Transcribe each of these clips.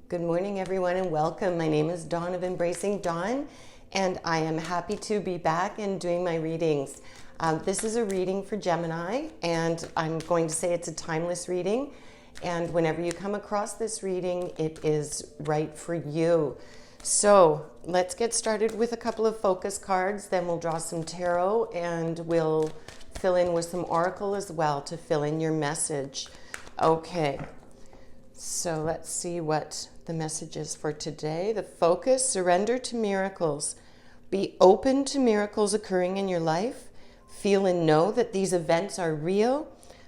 Good morning, everyone, and welcome. My name is Dawn of Embracing Dawn, and I am happy to be back and doing my readings. This is a reading for Gemini, and I'm going to say it's a timeless reading. And whenever you come across this reading, it is right for you. So let's get started with a couple of focus cards, then we'll draw some tarot, and we'll fill in with some oracle as well to fill in your message. Okay, so let's see what the message is for today. The focus: surrender to miracles. Be open to miracles occurring in your life. Feel and know that these events are real.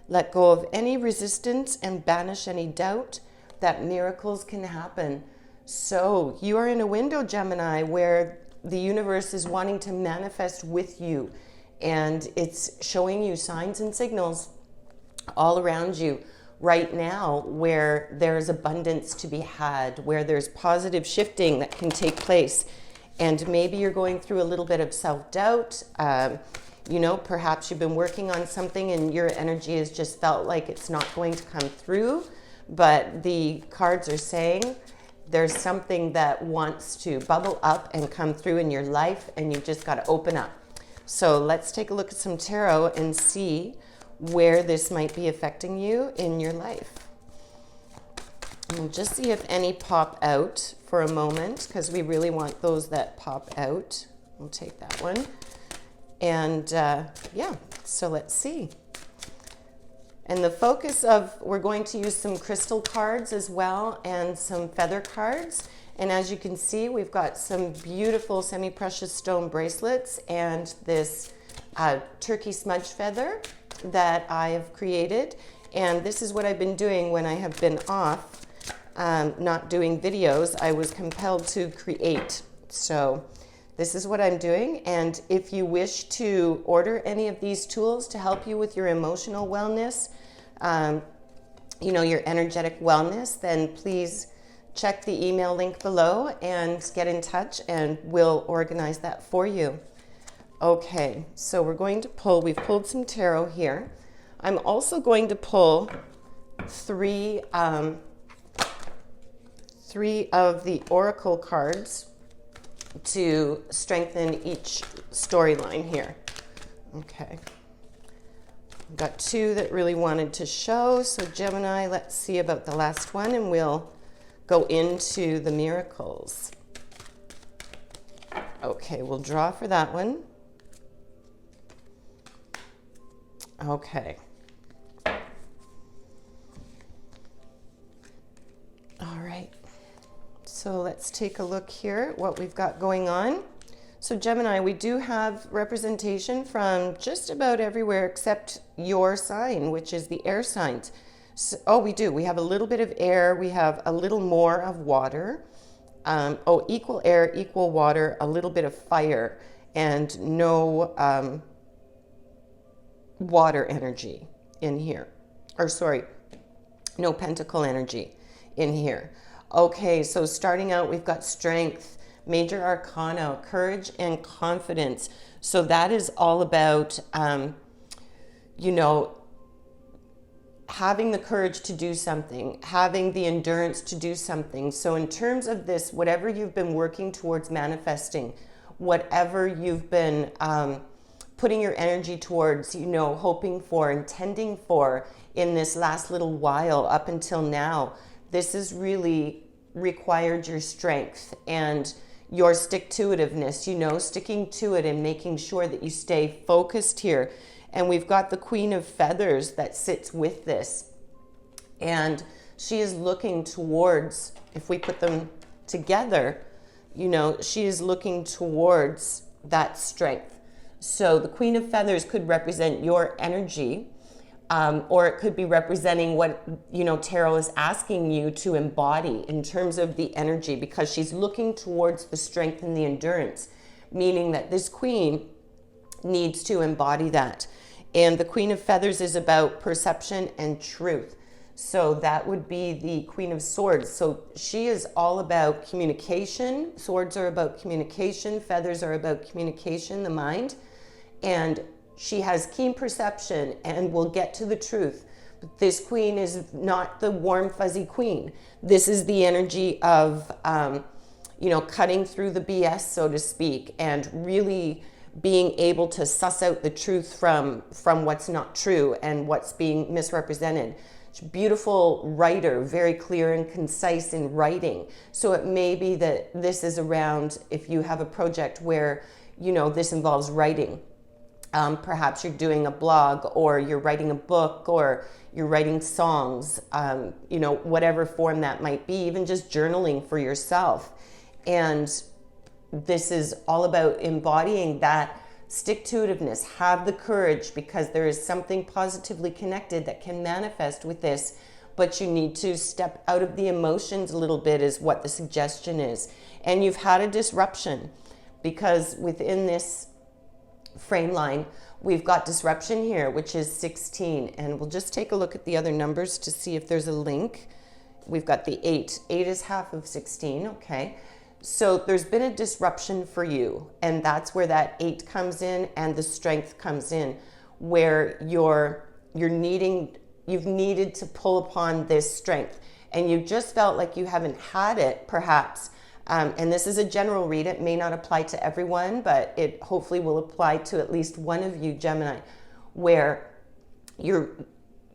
Let go of any resistance and banish any doubt that miracles can happen. So you are in a window, Gemini, where the universe is wanting to manifest with you, and it's showing you signs and signals all around you right now where there's abundance to be had, where there's positive shifting that can take place. And maybe you're going through a little bit of self-doubt. Perhaps you've been working on something and your energy has just felt like it's not going to come through. But the cards are saying there's something that wants to bubble up and come through in your life, and you've just got to open up. So let's take a look at some tarot and see where this might be affecting you in your life. And we'll just see if any pop out for a moment, because we really want those that pop out. We'll take that one. And so let's see. And the focus of, we're going to use some crystal cards as well and some feather cards. And as you can see, we've got some beautiful semi-precious stone bracelets and this turkey smudge feather that I have created. And this is what I've been doing when I have been off, not doing videos. I was compelled to create. So this is what I'm doing. And if you wish to order any of these tools to help you with your emotional wellness, your energetic wellness, then please check the email link below and get in touch, and we'll organize that for you. Okay, so we're going to pull, we've pulled some tarot here. I'm also going to pull three of the oracle cards to strengthen each storyline here. Okay. I've got two that really wanted to show. So Gemini, let's see about the last one, and we'll go into the miracles. Okay, we'll draw for that one. Okay. All right. So let's take a look here at what we've got going on. So Gemini, we do have representation from just about everywhere except your sign, which is the air signs. So, we do. We have a little bit of air. We have a little more of water. Equal air, equal water, a little bit of fire, and no water energy in here. No pentacle energy in here. Okay, so starting out, we've got strength, major arcana, courage and confidence. So that is all about, having the courage to do something, having the endurance to do something. So in terms of this, whatever you've been working towards manifesting, whatever you've been putting your energy towards, hoping for, intending for in this last little while up until now, this has really required your strength and your stick-to-itiveness, sticking to it and making sure that you stay focused here. And we've got the Queen of Feathers that sits with this. And she is looking towards, if we put them together, she is looking towards that strength. So the Queen of Feathers could represent your energy, or it could be representing what, tarot is asking you to embody in terms of the energy, because she's looking towards the strength and the endurance, meaning that this queen needs to embody that. And the Queen of Feathers is about perception and truth. So that would be the Queen of Swords. So she is all about communication. Swords are about communication. Feathers are about communication, the mind. And she has keen perception and will get to the truth. This queen is not the warm, fuzzy queen. This is the energy of, cutting through the BS, so to speak, and really being able to suss out the truth from what's not true and what's being misrepresented. Beautiful writer, very clear and concise in writing. So it may be that this is around, if you have a project where, this involves writing. Perhaps you're doing a blog, or you're writing a book, or you're writing songs, whatever form that might be, even just journaling for yourself. And this is all about embodying that stick-to-itiveness. Have the courage, because there is something positively connected that can manifest with this, but you need to step out of the emotions a little bit, is what the suggestion is. And you've had a disruption, because within this frame line, we've got disruption here, which is 16. And we'll just take a look at the other numbers to see if there's a link. We've got the 8. 8 is half of 16, okay? So there's been a disruption for you, and that's where that 8 comes in and the strength comes in, where you've needed to pull upon this strength, and you just felt like you haven't had it, perhaps. And this is a general read. It may not apply to everyone, but it hopefully will apply to at least one of you, Gemini, where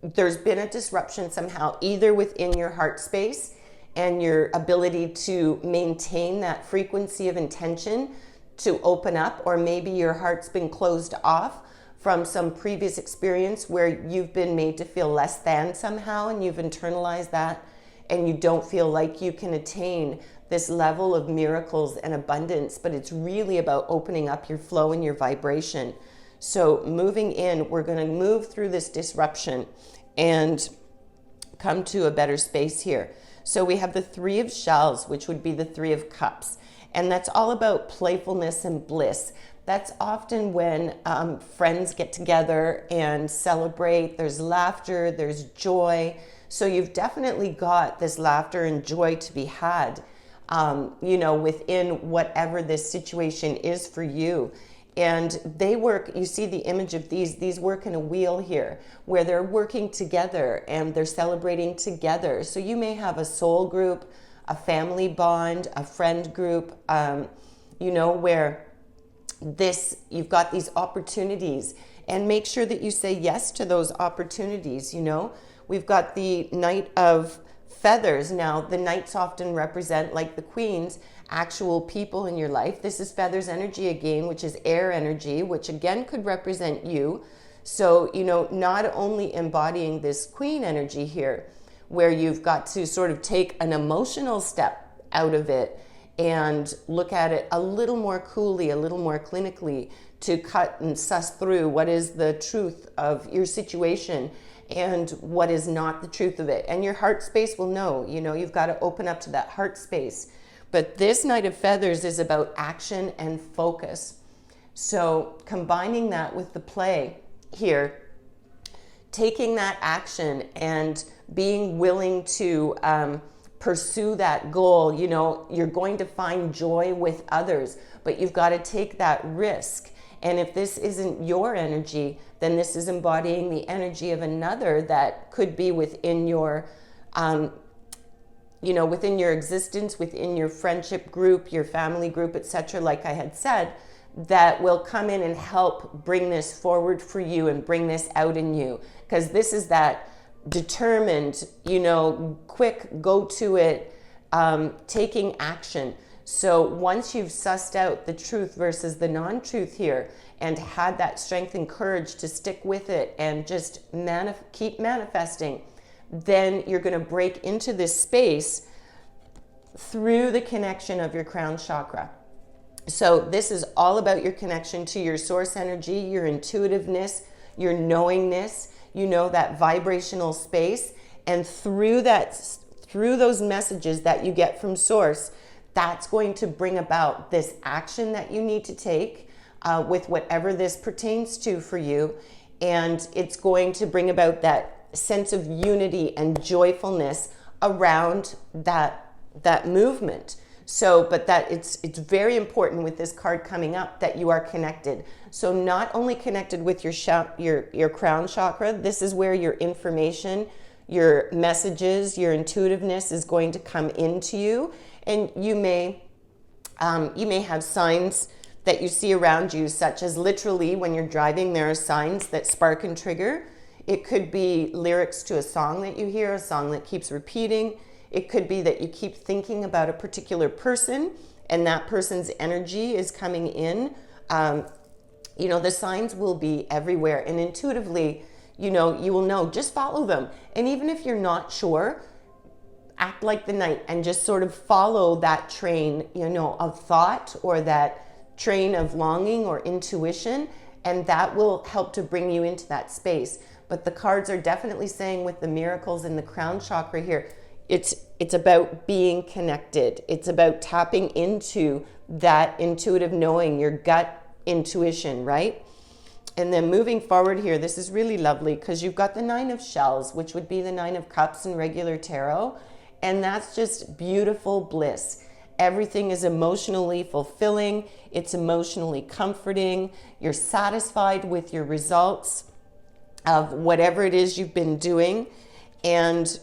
there's been a disruption somehow, either within your heart space and your ability to maintain that frequency of intention to open up, or maybe your heart's been closed off from some previous experience where you've been made to feel less than somehow, and you've internalized that, and you don't feel like you can attain this level of miracles and abundance. But it's really about opening up your flow and your vibration. So moving in, we're going to move through this disruption and come to a better space here. So we have the 3 of shells, which would be the 3 of cups. And that's all about playfulness and bliss. That's often when friends get together and celebrate. There's laughter, there's joy. So you've definitely got this laughter and joy to be had, within whatever this situation is for you. And they work, you see the image of these work in a wheel here, where they're working together and they're celebrating together. So you may have a soul group, a family bond, a friend group, where you've got these opportunities, and make sure that you say yes to those opportunities. We've got the Knight of Feathers. Now, the knights often represent, like the queens, actual people in your life. This is feathers energy again, which is air energy, which again could represent you. So, not only embodying this queen energy here, where you've got to sort of take an emotional step out of it and look at it a little more coolly, a little more clinically, to cut and suss through what is the truth of your situation and what is not the truth of it. And your heart space will know, you've got to open up to that heart space. But this Knight of Feathers is about action and focus. So combining that with the play here, taking that action and being willing to pursue that goal. You're going to find joy with others, but you've got to take that risk. And if this isn't your energy, then this is embodying the energy of another that could be within your within your existence, within your friendship group, your family group, etc., like I had said, that will come in and help bring this forward for you and bring this out in you. Because this is that determined, quick, go to it, taking action. So once you've sussed out the truth versus the non-truth here and had that strength and courage to stick with it and just keep manifesting, then you're going to break into this space through the connection of your crown chakra. So this is all about your connection to your source energy, your intuitiveness, your knowingness, that vibrational space. And through those messages that you get from source, that's going to bring about this action that you need to take with whatever this pertains to for you. And it's going to bring about that sense of unity and joyfulness around that movement. So, but that it's very important with this card coming up that you are connected. So not only connected with your crown chakra, this is where your information, your messages, your intuitiveness is going to come into you. And you may have signs that you see around you, such as literally when you're driving, there are signs that spark and trigger. It could be lyrics to a song that you hear, a song that keeps repeating. It could be that you keep thinking about a particular person and that person's energy is coming in. You know, the signs will be everywhere, and intuitively, you know, you will know, just follow them. And even if you're not sure, act like the knight and just sort of follow that train, you know, of thought, or that train of longing or intuition, and that will help to bring you into that space. But the cards are definitely saying, with the miracles in the crown chakra here, it's about being connected. It's about tapping into that intuitive knowing, your gut intuition, right? And then moving forward here, this is really lovely because you've got the 9 of shells, which would be the 9 of cups in regular tarot. And that's just beautiful bliss. Everything is emotionally fulfilling. It's emotionally comforting. You're satisfied with your results of whatever it is you've been doing. And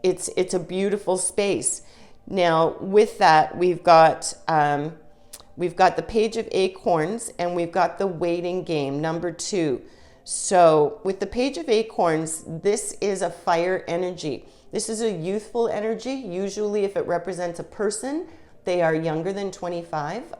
it's a beautiful space. Now, with that, we've got the Page of Acorns, and we've got the Waiting Game, number 2. So with the Page of Acorns, this is a fire energy. This is a youthful energy. Usually if it represents a person, they are younger than 25,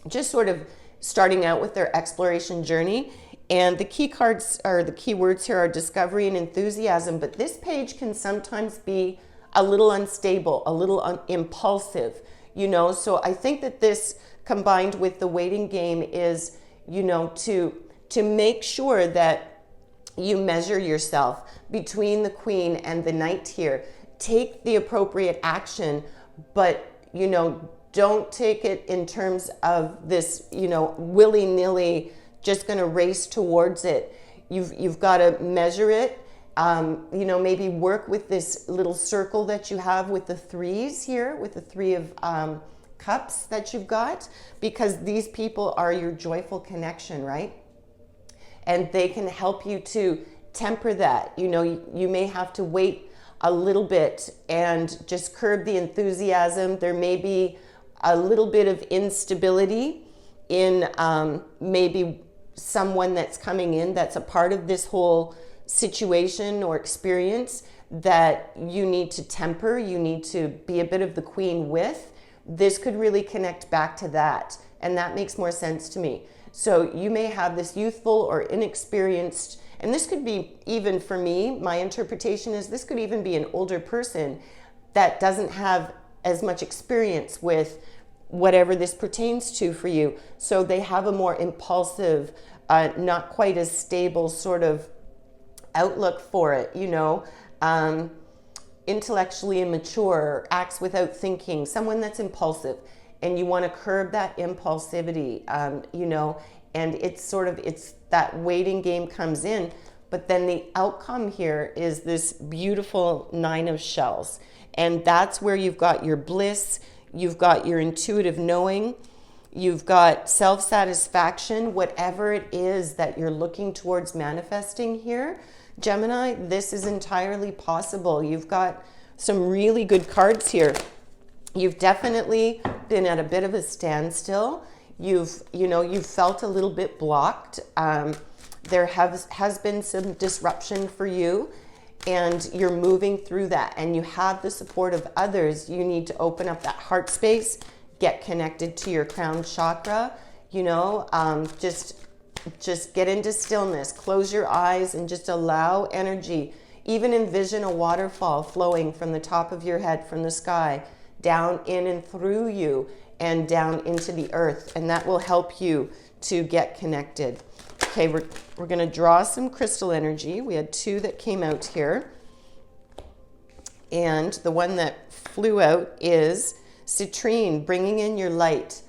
just sort of starting out with their exploration journey. And the key cards, or the key words here, are discovery and enthusiasm. But this page can sometimes be a little unstable, a little impulsive, you know. So I think that this, combined with the Waiting Game, is, you know, to make sure that you measure yourself between the Queen and the Knight here. Take the appropriate action, but, you know, don't take it in terms of this, you know, willy-nilly, just going to race towards it. You've got to measure it. You know, maybe work with this little circle that you have with the 3s here, with the 3 of cups that you've got, because these people are your joyful connection, right? And they can help you to temper that. You know, you may have to wait a little bit and just curb the enthusiasm. There may be a little bit of instability in maybe someone that's coming in that's a part of this whole situation or experience that you need to temper, you need to be a bit of the Queen with. This could really connect back to that, and that makes more sense to me. So you may have this youthful or inexperienced, and this could be, even for me, my interpretation is this could even be an older person that doesn't have as much experience with whatever this pertains to for you. So they have a more impulsive, not quite as stable sort of outlook for it, you know, intellectually immature, acts without thinking, someone that's impulsive, and you want to curb that impulsivity, you know, and it's that Waiting Game comes in. But then the outcome here is this beautiful 9 of shells, and that's where you've got your bliss, you've got your intuitive knowing, you've got self-satisfaction, whatever it is that you're looking towards manifesting here. Gemini, this is entirely possible. You've got some really good cards here. You've definitely been at a bit of a standstill. You've felt a little bit blocked. There has been some disruption for you, and you're moving through that, and you have the support of others. You need to open up that heart space, get connected to your crown chakra, you know, just get into stillness, close your eyes, and just allow energy. Even envision a waterfall flowing from the top of your head, from the sky, down in and through you and down into the earth, and that will help you to get connected. Okay, we're going to draw some crystal energy. We had 2 that came out here, and the one that flew out is citrine, bringing in your light.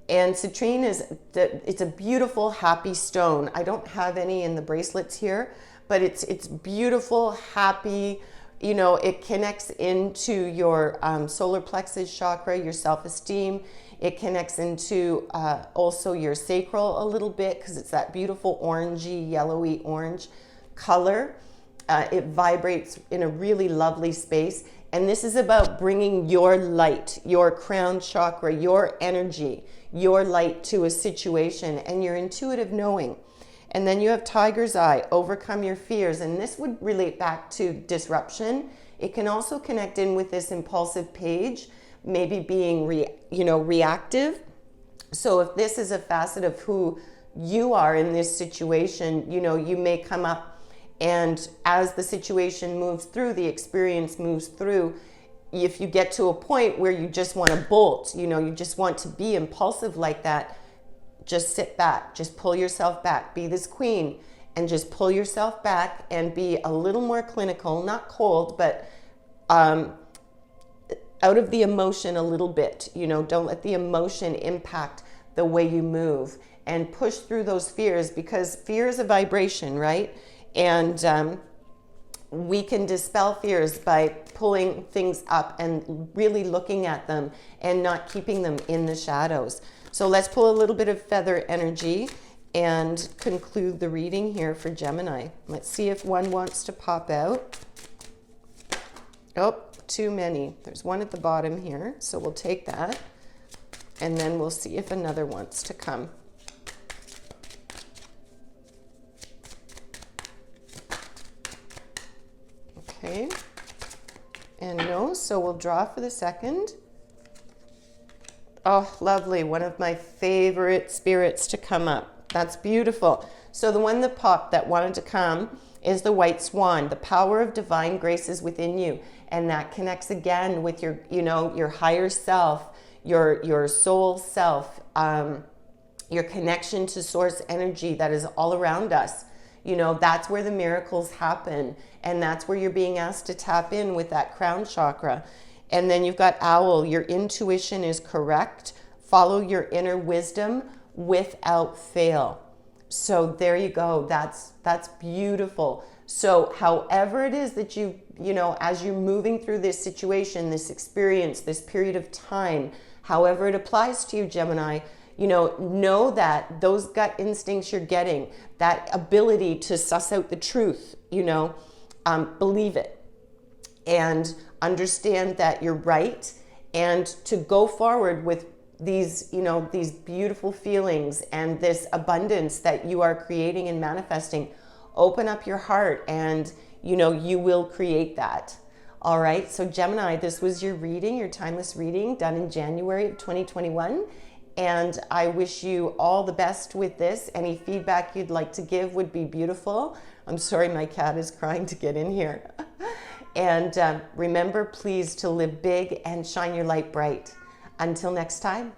And citrine it's a beautiful, happy stone. I don't have any in the bracelets here, but it's beautiful, happy. you know, it connects into your solar plexus chakra, your self-esteem. It connects into also your sacral a little bit, because it's that beautiful orangey, yellowy orange color. It vibrates in a really lovely space. And this is about bringing your light, your crown chakra, your energy, your light to a situation, and your intuitive knowing. And then you have Tiger's Eye, overcome your fears. And this would relate back to disruption. It can also connect in with this impulsive page, maybe being reactive. So if this is a facet of who you are in this situation, you know, you may come up, and as the situation moves through, the experience moves through, if you get to a point where you just want to bolt, you know, you just want to be impulsive like that, just sit back, just pull yourself back, be this queen, and just pull yourself back and be a little more clinical, not cold, but out of the emotion a little bit. You know, don't let the emotion impact the way you move, and push through those fears, because fear is a vibration, right? And we can dispel fears by pulling things up and really looking at them and not keeping them in the shadows. So let's pull a little bit of feather energy and conclude the reading here for Gemini. Let's see if one wants to pop out. Oh, too many. There's one at the bottom here, so we'll take that. And then we'll see if another wants to come. Okay, and no, so we'll draw for the second. Oh, lovely, one of my favorite spirits to come up. That's beautiful. So the one that popped that wanted to come is the white swan. The power of divine grace is within you, and that connects again with your, you know, your higher self, your soul self, your connection to source energy that is all around us. You know, that's where the miracles happen. And that's where you're being asked to tap in with that crown chakra. And then you've got owl. Your intuition is correct. Follow your inner wisdom without fail. So there you go. That's beautiful. So however it is that you know, as you're moving through this situation, this experience, this period of time, however it applies to you, Gemini, you know that those gut instincts you're getting, that ability to suss out the truth, you know, believe it and understand that you're right, and to go forward with these, you know, these beautiful feelings and this abundance that you are creating and manifesting. Open up your heart, and, you know, you will create that. All right. So Gemini, this was your reading, your timeless reading done in January of 2021. And I wish you all the best with this. Any feedback you'd like to give would be beautiful. I'm sorry, my cat is crying to get in here. And remember, please, to live big and shine your light bright. Until next time.